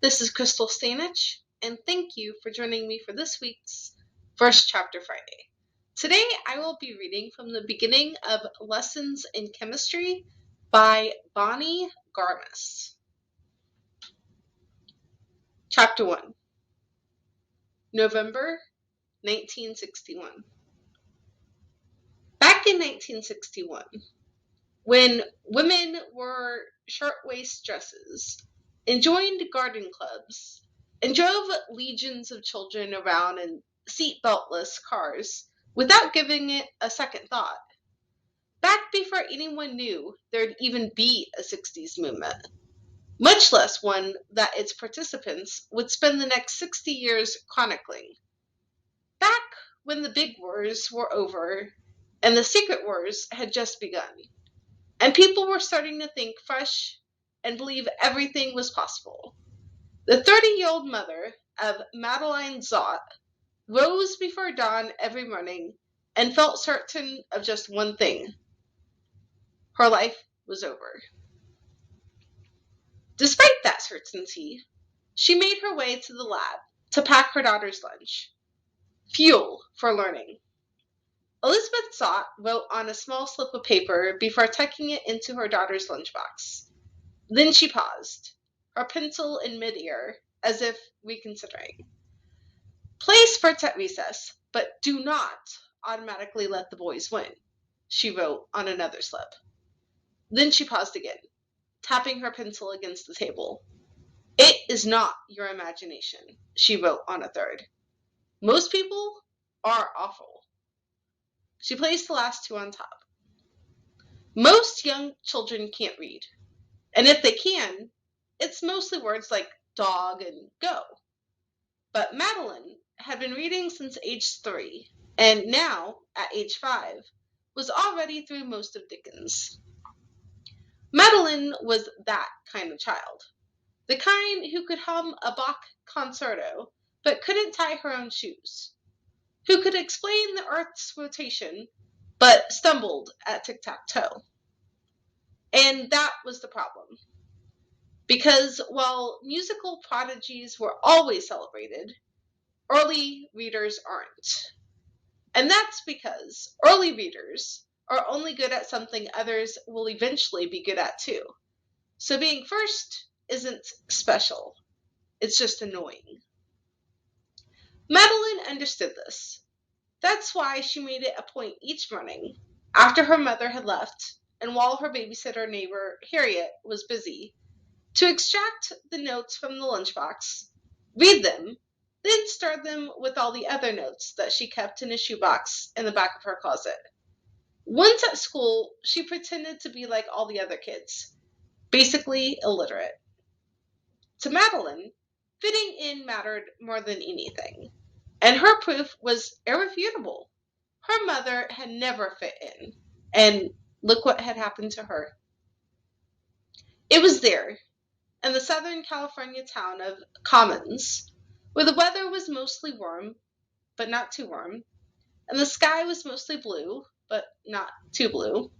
This is Krystal, and thank you for joining me for this week's First Chapter Friday. Today I will be reading from the beginning of Lessons in Chemistry by Bonnie Garmus. Chapter 1, November 1961. Back in 1961, when women wore short-waist dresses and joined garden clubs and drove legions of children around in seat-beltless cars without giving it a second thought. Back before anyone knew there'd even be a 60s movement, much less one that its participants would spend the next 60 years chronicling. Back when the big wars were over and the secret wars had just begun, and people were starting to think fresh and believe everything was possible. The 30-year-old mother of Madeline Zott rose before dawn every morning and felt certain of just one thing. Her life was over. Despite that certainty, she made her way to the lab to pack her daughter's lunch. Fuel for learning. Elizabeth Zott wrote on a small slip of paper before tucking it into her daughter's lunchbox. Then she paused, her pencil in mid-air, as if reconsidering. Play sports at recess, but do not automatically let the boys win, she wrote on another slip. Then she paused again, tapping her pencil against the table. It is not your imagination, she wrote on a third. Most people are awful. She placed the last two on top. Most young children can't read, and if they can, it's mostly words like dog and go. But Madeline had been reading since age 3, and now, at age 5, was already through most of Dickens. Madeline was that kind of child. The kind who could hum a Bach concerto, but couldn't tie her own shoes. Who could explain the Earth's rotation, but stumbled at tic-tac-toe. And that was the problem. Because while musical prodigies were always celebrated, early readers aren't. And that's because early readers are only good at something others will eventually be good at too. So being first isn't special. It's just annoying. Madeline understood this. That's why she made it a point each morning, after her mother had left and while her babysitter neighbor Harriet was busy, to extract the notes from the lunchbox, read them, then stir them with all the other notes that she kept in a shoebox in the back of her closet. Once at school, she pretended to be like all the other kids, basically illiterate. To Madeline, fitting in mattered more than anything, and her proof was irrefutable. Her mother had never fit in, and look what had happened to her. It was there, in the Southern California town of Commons, where the weather was mostly warm, but not too warm, and the sky was mostly blue, but not too blue,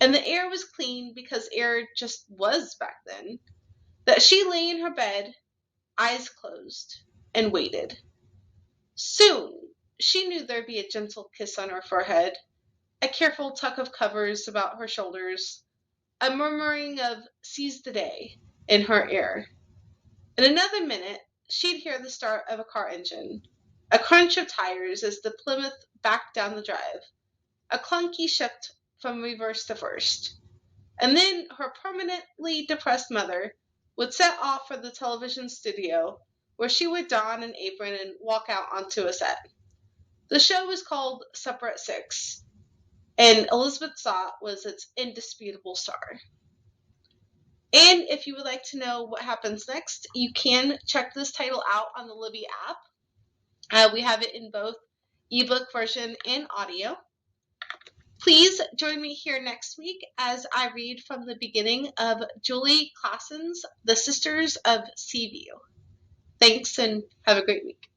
and the air was clean because air just was back then, that she lay in her bed, eyes closed, and waited. Soon, she knew there'd be a gentle kiss on her forehead, a careful tuck of covers about her shoulders, a murmuring of "seize the day" in her ear. In another minute, she'd hear the start of a car engine, a crunch of tires as the Plymouth backed down the drive, a clunky shift from reverse to first. And then her permanently depressed mother would set off for the television studio, where she would don an apron and walk out onto a set. The show was called Supper at 6, and Elizabeth Zott was its indisputable star. And if you would like to know what happens next, you can check this title out on the Libby app. We have it in both ebook version and audio. Please join me here next week as I read from the beginning of Julie Klassen's The Sisters of Seaview. Thanks and have a great week.